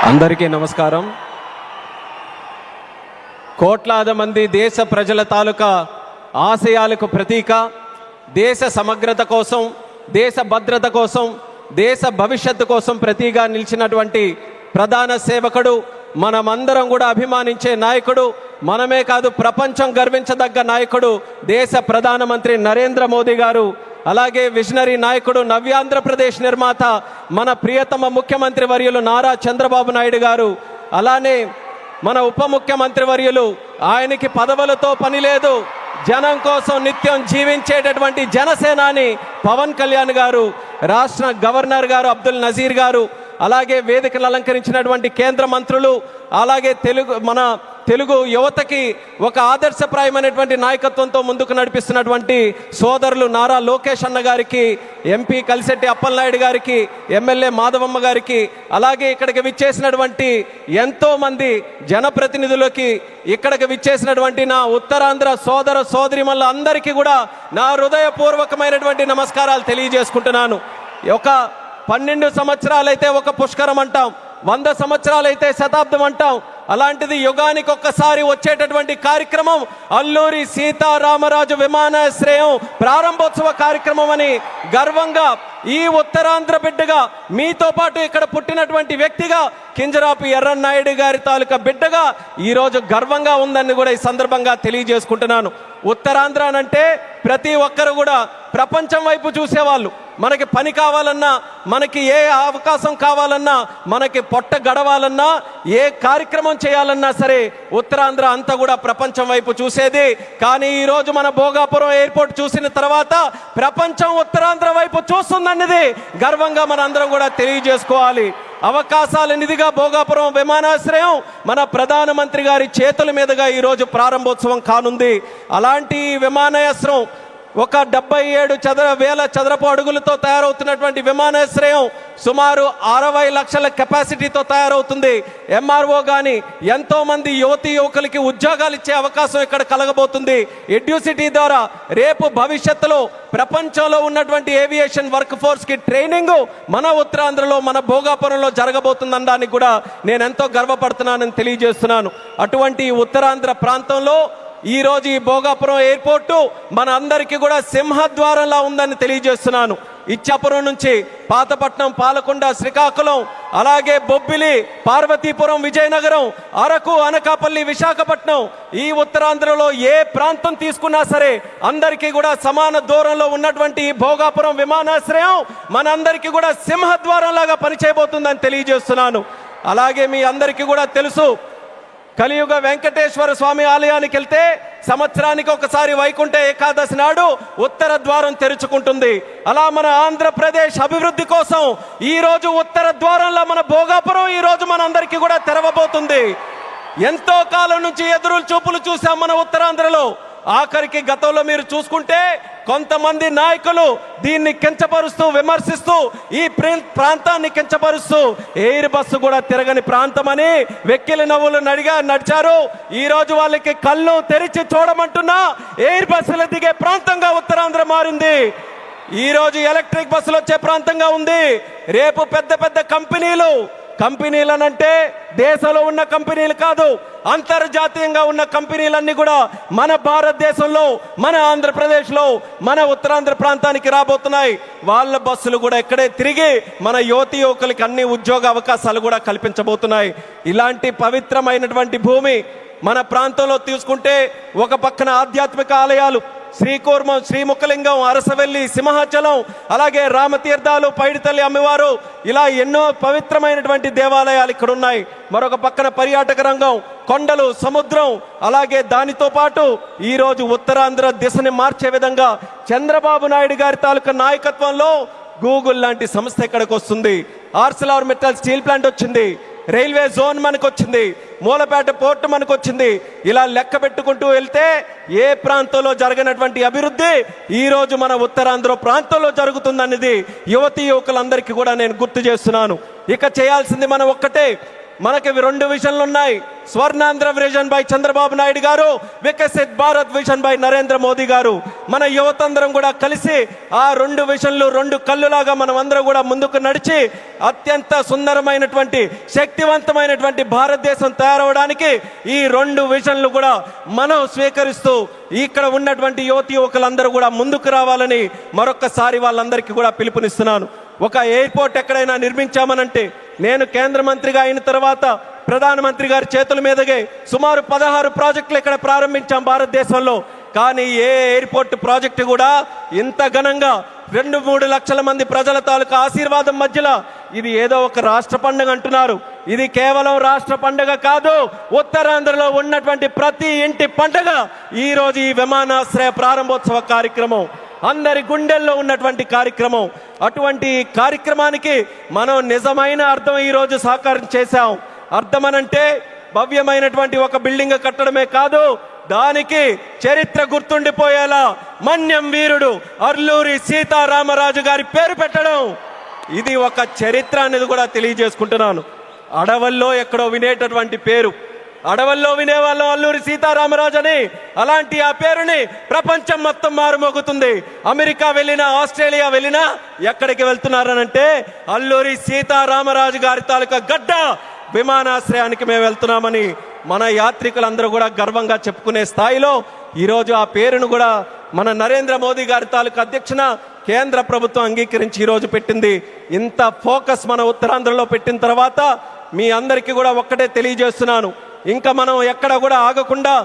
అందరికీ నమస్కారం. కోట్లాది మంది దేశ ప్రజల తాలూకా ఆశయాలకు ప్రతీక, దేశ సమగ్రత కోసం, దేశ భద్రత కోసం, దేశ భవిష్యత్తు కోసం ప్రతీగా నిలిచినటువంటి ప్రధాన సేవకుడు, మనమందరం కూడా అభిమానించే నాయకుడు, మనమే కాదు ప్రపంచం గర్వించదగ్గ నాయకుడు దేశ ప్రధానమంత్రి నరేంద్ర మోదీ గారు. అలాగే విజనరీ నాయకుడు, నవ్యాంధ్రప్రదేశ్ నిర్మాత మన ప్రియతమ ముఖ్యమంత్రి వర్యులు నారా చంద్రబాబు నాయుడు గారు. అలానే మన ఉప ముఖ్యమంత్రి వర్యులు, ఆయనకి పదవులతో పని లేదు, జనం కోసం నిత్యం జీవించేటటువంటి జనసేనాని పవన్ కళ్యాణ్ గారు, రాష్ట్ర గవర్నర్ గారు అబ్దుల్ నజీర్ గారు, అలాగే వేదికలు అలంకరించినటువంటి కేంద్ర మంత్రులు, అలాగే మన తెలుగు యువతకి ఒక ఆదర్శప్రాయమైనటువంటి నాయకత్వంతో ముందుకు నడిపిస్తున్నటువంటి సోదరులు నారా లోకేష్ అన్న గారికి, ఎంపీ కలిశెట్టి అప్పలనాయుడు గారికి, ఎమ్మెల్యే మాధవమ్మ గారికి, అలాగే ఇక్కడికి విచ్చేసినటువంటి ఎంతోమంది జనప్రతినిధులకి, ఇక్కడికి విచ్చేసినటువంటి నా ఉత్తరాంధ్ర సోదర సోదరిమల్ల అందరికీ కూడా నా హృదయపూర్వకమైనటువంటి నమస్కారాలు తెలియజేసుకుంటున్నాను. ఒక 12 సంవత్సరాలైతే ఒక పుష్కరం అంటాం, 100 సంవత్సరాలైతే శతాబ్దం అంటాం. అలాంటిది యుగానికి ఒక్కసారి వచ్చేటటువంటి కార్యక్రమం అల్లూరి సీతారామరాజు విమానాశ్రయం ప్రారంభోత్సవ కార్యక్రమం అని గర్వంగా ఈ ఉత్తరాంధ్ర బిడ్డగా, మీతో పాటు ఇక్కడ పుట్టినటువంటి వ్యక్తిగా, కింజరాపు ఎర్రన్నాయుడు గారి తాలూకా బిడ్డగా ఈరోజు గర్వంగా ఉందని కూడా ఈ సందర్భంగా తెలియజేసుకుంటున్నాను. ఉత్తరాంధ్ర అంటే ప్రతి ఒక్కరు కూడా ప్రపంచం వైపు చూసేవాళ్ళు. మనకి పని కావాలన్నా, మనకి ఏ అవకాశం కావాలన్నా, మనకి పొట్ట గడవాలన్నా, ఏ కార్యక్రమం చేయాలన్నా సరే ఉత్తరాంధ్ర అంతా కూడా ప్రపంచం వైపు చూసేది. కానీ ఈరోజు మన భోగాపురం ఎయిర్పోర్ట్ చూసిన తర్వాత ప్రపంచం ఉత్తరాంధ్ర వైపు చూస్తుందన్నది గర్వంగా మన అందరం కూడా తెలియజేసుకోవాలి. అవకాశాల నిధిగా భోగాపురం విమానాశ్రయం మన ప్రధానమంత్రి గారి చేతుల మీదుగా ఈరోజు ప్రారంభోత్సవం కానుంది. అలాంటి విమానాశ్రయం ఒక 77,000 చదరపు అడుగులతో తయారవుతున్నటువంటి విమానాశ్రయం సుమారు 60 లక్షల కెపాసిటీతో తయారవుతుంది. ఎంఆర్ఓ కానీ ఎంతోమంది యువతీ యువకులకి ఉద్యోగాలు ఇచ్చే అవకాశం ఇక్కడ కలగబోతుంది. ఎడ్యూసిటీ ద్వారా రేపు భవిష్యత్తులో ప్రపంచంలో ఉన్నటువంటి ఏవియేషన్ వర్క్ ఫోర్స్కి ట్రైనింగ్ మన ఉత్తరాంధ్రలో, మన భోగాపురంలో జరగబోతుందనడానికి కూడా నేను ఎంతో గర్వపడుతున్నానని తెలియజేస్తున్నాను. అటువంటి ఉత్తరాంధ్ర ప్రాంతంలో ఈరోజు ఈ భోగాపురం ఎయిర్పోర్టు మన అందరికీ కూడా సింహద్వారంలా ఉందని తెలియజేస్తున్నాను. ఇచ్చాపురం నుంచి పాతపట్నం, పాలకొండ, శ్రీకాకుళం, అలాగే బొబ్బిలి, పార్వతీపురం, విజయనగరం, అరకు, అనకాపల్లి, విశాఖపట్నం, ఈ ఉత్తరాంధ్రలో ఏ ప్రాంతం తీసుకున్నా సరే అందరికీ కూడా సమాన దూరంలో ఉన్నటువంటి ఈ భోగాపురం విమానాశ్రయం మనందరికీ కూడా సింహద్వారం లాగా పనిచేయబోతుందని తెలియజేస్తున్నాను. అలాగే మీ అందరికీ కూడా తెలుసు, కలియుగ వెంకటేశ్వర స్వామి ఆలయానికి వెళ్తే సంవత్సరానికి ఒకసారి వైకుంఠ ఏకాదశి నాడు ఉత్తర ద్వారం తెరుచుకుంటుంది. అలా మన ఆంధ్రప్రదేశ్ అభివృద్ధి కోసం ఈరోజు ఉత్తర ద్వారంలో మన భోగాపురం ఈరోజు మన అందరికీ కూడా తెరవబోతుంది. ఎంతో కాలం నుంచి ఎదురు చూపులు చూసాం మన ఉత్తరాంధ్రలో. ఆఖరికి గతంలో మీరు చూసుకుంటే కొంతమంది నాయకులు దీన్ని కించపరుస్తూ, విమర్శిస్తూ, ఈ ప్రాంతాన్ని కించపరుస్తూ ఎయిర్ బస్సు కూడా తిరగని ప్రాంతమని వెక్కిలి నవ్వులు నడిచారు. ఈ రోజు వాళ్ళకి కళ్ళు తెరిచి చూడమంటున్నా ఎయిర్ బస్సులు దిగే ప్రాంతంగా ఉత్తరాంధ్ర మారింది. ఈ రోజు ఎలక్ట్రిక్ బస్సులు వచ్చే ప్రాంతంగా ఉంది. రేపు పెద్ద పెద్ద కంపెనీలనంటే దేశంలో ఉన్న కంపెనీలు కాదు, అంతర్జాతీయంగా ఉన్న కంపెనీలన్నీ కూడా మన భారతదేశంలో, మన ఆంధ్రప్రదేశ్లో, మన ఉత్తరాంధ్ర ప్రాంతానికి రాబోతున్నాయి. వాళ్ళ బస్సులు కూడా ఇక్కడే తిరిగి మన యువతీ యువకులకి అన్ని ఉద్యోగ అవకాశాలు కూడా కల్పించబోతున్నాయి. ఇలాంటి పవిత్రమైనటువంటి భూమి మన ప్రాంతంలో తీసుకుంటే ఒక పక్కన ఆధ్యాత్మిక ఆలయాలు శ్రీకూర్మం, శ్రీముఖలింగం, అరసవెల్లి, సింహాచలం, అలాగే రామతీర్థాలు, పైడితల్లి అమ్మవారు, ఇలా ఎన్నో పవిత్రమైనటువంటి దేవాలయాలు ఇక్కడ ఉన్నాయి. మరొక పక్కన పర్యాటక రంగం, కొండలు, సముద్రం, అలాగే దానితో పాటు ఈరోజు ఉత్తరాంధ్ర దిశని మార్చే విధంగా చంద్రబాబు నాయుడు గారి తాలూకా నాయకత్వంలో గూగుల్ లాంటి సంస్థ ఇక్కడికి వస్తుంది. ఆర్సిలార్ మెటల్ స్టీల్ ప్లాంట్ వచ్చింది, రైల్వే జోన్ మనకు వచ్చింది, మూలపేట పోర్టు మనకు వచ్చింది. ఇలా లెక్క పెట్టుకుంటూ వెళ్తే ఏ ప్రాంతంలో జరగనటువంటి అభివృద్ధి ఈరోజు మన ఉత్తరాంధ్ర ప్రాంతంలో జరుగుతుందనేది యువతీ యువకులందరికీ కూడా నేను గుర్తు చేస్తున్నాను. ఇక చేయాల్సింది మనం ఒక్కటే, మనకి రెండు విజన్లు ఉన్నాయి. స్వర్ణాంధ్ర విజన్ బై చంద్రబాబు నాయుడు గారు, వికసిత్ భారత్ విజన్ బై నరేంద్ర మోదీ గారు. మన యువతందరం కూడా కలిసి ఆ రెండు విజన్లు రెండు కళ్ళులాగా మనం అందరం కూడా ముందుకు నడిచి అత్యంత సుందరమైనటువంటి శక్తివంతమైనటువంటి భారతదేశం తయారవడానికి ఈ రెండు విజన్లు కూడా మనం స్వీకరిస్తూ ఇక్కడ ఉన్నటువంటి యువకులందరూ కూడా ముందుకు రావాలని మరొక్కసారి వాళ్ళందరికీ కూడా పిలుపునిస్తున్నాను. ఒక ఎయిర్పోర్ట్ ఎక్కడైనా నిర్మించామనంటే, నేను కేంద్ర మంత్రిగా అయిన తర్వాత ప్రధానమంత్రి గారి చేతుల మీదుగా సుమారు 16 ప్రాజెక్టులు ఇక్కడ ప్రారంభించాం భారతదేశంలో. కానీ ఏ ఎయిర్పోర్ట్ ప్రాజెక్టు కూడా ఇంత ఘనంగా 2-3 లక్షల మంది ప్రజల తాలూకా ఆశీర్వాదం మధ్యలో ఇది ఏదో ఒక రాష్ట్ర పండుగ అంటున్నారు. ఇది కేవలం రాష్ట్ర పండుగ కాదు, ఉత్తరాంధ్రలో ఉన్నటువంటి ప్రతి ఇంటి పండుగ ఈరోజు ఈ విమానాశ్రయ ప్రారంభోత్సవ కార్యక్రమం అందరి గుండెల్లో ఉన్నటువంటి కార్యక్రమం. అటువంటి కార్యక్రమానికి మనం నిజమైన అర్థం ఈరోజు సాకారం చేశాం. అర్థమనంటే భవ్యమైనటువంటి ఒక బిల్డింగ్ కట్టడమే కాదు, దానికి చరిత్ర గుర్తుండిపోయేలా మన్యం వీరుడు అల్లూరి సీతారామరాజు గారి పేరు పెట్టడం, ఇది ఒక చరిత్ర అనేది కూడా తెలియజేసుకుంటున్నాను. అడవుల్లో ఎక్కడో వినేటటువంటి పేరు, అడవుల్లో వినేవాళ్ళం అల్లూరి సీతారామరాజు అని. అలాంటి ఆ పేరుని ప్రపంచం మొత్తం మారుమోగుతుంది. అమెరికా వెళ్ళినా, ఆస్ట్రేలియా వెళ్ళినా ఎక్కడికి వెళ్తున్నారనంటే అల్లూరి సీతారామరాజు గారి తాలూకా గడ్డ విమానాశ్రయానికి మేము వెళ్తున్నామని మన యాత్రికులందరూ కూడా గర్వంగా చెప్పుకునే స్థాయిలో ఈరోజు ఆ పేరును కూడా మన నరేంద్ర మోదీ గారి తాలూకా అధ్యక్షన కేంద్ర ప్రభుత్వం అంగీకరించి ఈరోజు పెట్టింది. ఇంత ఫోకస్ మన ఉత్తరాంధ్రలో పెట్టిన తర్వాత మీ అందరికీ కూడా ఒక్కటే తెలియజేస్తున్నాను, ఇంకా మనం ఎక్కడ కూడా ఆగకుండా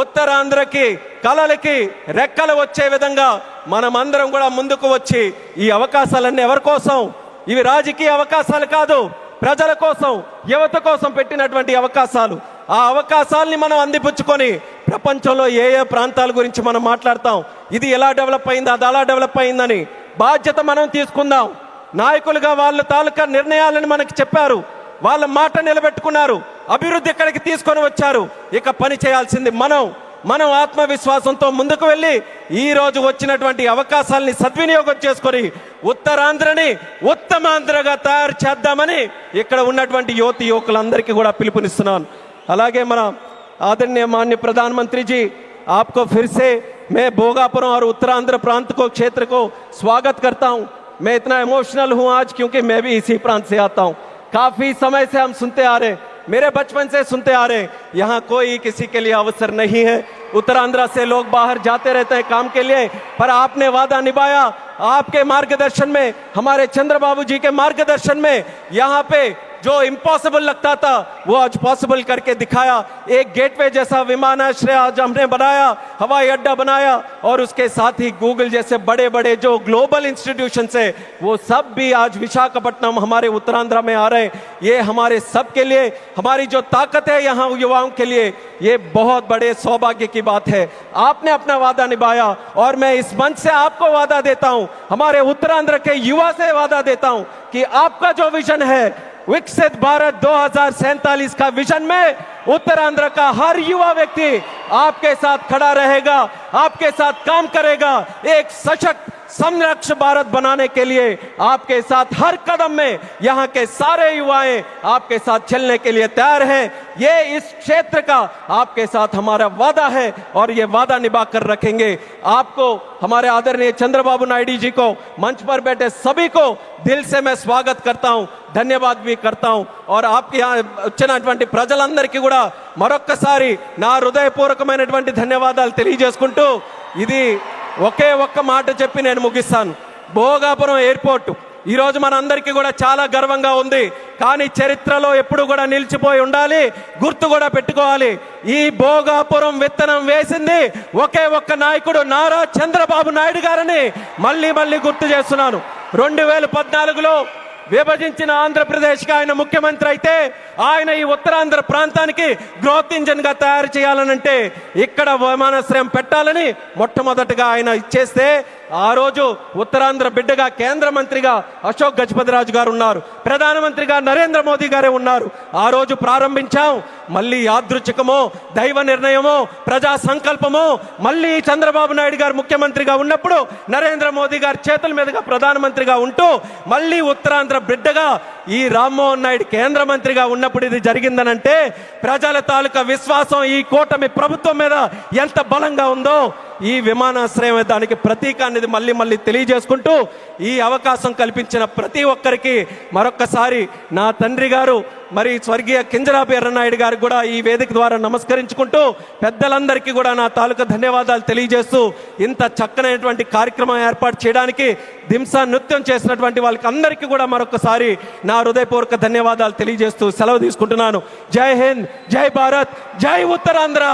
ఉత్తరాంధ్రకి కళలకి రెక్కలు వచ్చే విధంగా మనమందరం కూడా ముందుకు వచ్చి ఈ అవకాశాలన్నీ ఎవరి కోసం? ఇవి రాజకీయ అవకాశాలు కాదు, ప్రజల కోసం, యువత కోసం పెట్టినటువంటి అవకాశాలు. ఆ అవకాశాలని మనం అందిపుచ్చుకొని ప్రపంచంలో ఏ ఏ ప్రాంతాల గురించి మనం మాట్లాడతాం, ఇది ఎలా డెవలప్ అయింది, అది అలా డెవలప్ అయిందని బాధ్యత మనం తీసుకుందాం. నాయకులుగా వాళ్ళ తాలూకా నిర్ణయాలను మనకి చెప్పారు, వాళ్ళ మాట నిలబెట్టుకున్నారు, అభివృద్ధి ఇక్కడికి తీసుకొని వచ్చారు. ఇక పని చేయాల్సింది మనం ఆత్మవిశ్వాసంతో ముందుకు వెళ్ళి ఈ రోజు వచ్చినటువంటి అవకాశాలని సద్వినియోగం చేసుకొని ఉత్తరాంధ్రని ఉత్తమాంధ్రగా తయారు చేద్దామని ఇక్కడ ఉన్నటువంటి యువకులందరికీ కూడా పిలుపునిస్తున్నాను. అలాగే మన आदरणीय माननीय प्रधानमंत्री जी, आपको फिर से मैं भोगापुरम और उत्तरांध्र प्रांत को क्षेत्र को स्वागत करता हूं। मैं इतना इमोशनल हूं आज क्योंकि मैं भी इसी प्रांत से आता हूं। काफी समय से हम सुनते आ रहे, मेरे बचपन से सुनते आ रहे, यहाँ कोई किसी के लिए अवसर नहीं है। उत्तरांध्र से लोग बाहर जाते रहते हैं काम के लिए, पर आपने वादा निभाया। आपके मार्गदर्शन में, हमारे चंद्रबाबू जी के मार्गदर्शन में यहाँ पे जो इम्पॉसिबल लगता था वो आज पॉसिबल करके दिखाया। एक गेटवे जैसा विमानाश्रय आज हमने बनाया, हवाई अड्डा बनाया, और उसके साथ ही गूगल जैसे बड़े बड़े जो ग्लोबल इंस्टीट्यूशन है वो सब भी आज विशाखापट्टनम हमारे उत्तरांध्र में आ रहे हैं। ये हमारे सब के लिए, हमारी जो ताकत है यहाँ युवाओं के लिए, ये बहुत बड़े सौभाग्य की बात है। आपने अपना वादा निभाया और मैं इस मंच से आपको वादा देता हूँ, हमारे उत्तरांध्र के युवा से वादा देता हूँ कि आपका जो विजन है विकसित भारत 2047 का विजन में उत्तरांध्र का हर युवा व्यक्ति आपके साथ खड़ा रहेगा, आपके साथ काम करेगा। एक सशक्त संरक्ष भारत बनाने के लिए आपके साथ हर कदम में यहाँ के सारे युवाएं आपके साथ चलने के लिए तैयार हैं। ये इस क्षेत्र का आपके साथ हमारा वादा है और ये वादा निभा कर रखेंगे। आपको, हमारे आदरणीय चंद्रबाबू नायडू जी को, मंच पर बैठे सभी को दिल से मैं स्वागत करता हूं, धन्यवाद भी करता हूं। और आपके यहाँ వచ్చినటువంటి ప్రజలందరికీ కూడా మరొక్కసారి నా హృదయపూర్వకమైనటువంటి ధన్యవాదాలు తెలియజేసుకుంటూ ఇది ఒకే ఒక్క మాట చెప్పి నేను ముగిస్తాను. భోగాపురం ఎయిర్పోర్ట్ ఈరోజు మనందరికీ కూడా చాలా గర్వంగా ఉంది, కానీ చరిత్రలో ఎప్పుడు కూడా నిలిచిపోయి ఉండాలి, గుర్తు కూడా పెట్టుకోవాలి. ఈ భోగాపురం విత్తనం వేసింది ఒకే ఒక్క నాయకుడు, నారా చంద్రబాబు నాయుడు గారని మళ్ళీ మళ్ళీ గుర్తు చేస్తున్నాను. 2014లో విభజించిన ఆంధ్రప్రదేశ్కి ఆయన ముఖ్యమంత్రి అయితే ఆయన ఈ ఉత్తరాంధ్ర ప్రాంతానికి గ్రోత్ ఇంజన్ గా తయారు చేయాలనంటే ఇక్కడ విమానాశ్రయం పెట్టాలని మొట్టమొదటిగా ఆయన ఇచ్చేస్తే ఆ రోజు ఉత్తరాంధ్ర బిడ్డగా కేంద్ర మంత్రిగా అశోక్ గజపతిరాజు గారు ఉన్నారు, ప్రధానమంత్రిగా నరేంద్ర మోదీ గారే ఉన్నారు. ఆ రోజు ప్రారంభించాం. మళ్ళీ యాదృచ్ఛికమో దైవ నిర్ణయమో ప్రజా సంకల్పమో మళ్ళీ చంద్రబాబు నాయుడు గారు ముఖ్యమంత్రిగా ఉన్నప్పుడు నరేంద్ర మోదీ గారి చేతుల మీదుగా ప్రధానమంత్రిగా ఉంటూ మళ్ళీ ఉత్తరాంధ్ర బిడ్డగా ఈ రామ్మోహన్ నాయుడు కేంద్ర మంత్రిగా ఉన్నప్పుడు ఇది జరిగిందనంటే ప్రజల తాలూకా విశ్వాసం ఈ కూటమి ప్రభుత్వం మీద ఎంత బలంగా ఉందో ఈ విమానాశ్రయం దానికి ప్రతీక అనేది మళ్ళీ తెలియజేసుకుంటూ ఈ అవకాశం కల్పించిన ప్రతి ఒక్కరికి మరొక్కసారి నా తండ్రి గారు మరి స్వర్గీయ కింజరాపు ఎర్రనాయుడు గారికి కూడా ఈ వేదిక ద్వారా నమస్కరించుకుంటూ పెద్దలందరికీ కూడా నా తాలూకా ధన్యవాదాలు తెలియజేస్తూ ఇంత చక్కనైనటువంటి కార్యక్రమం ఏర్పాటు చేయడానికి దింసా నృత్యం చేసినటువంటి వాళ్ళకి అందరికీ కూడా మరొకసారి నా హృదయపూర్వక ధన్యవాదాలు తెలియజేస్తూ సెలవు తీసుకుంటున్నాను. జై హింద్, జై భారత్, జై ఉత్తరాంధ్ర.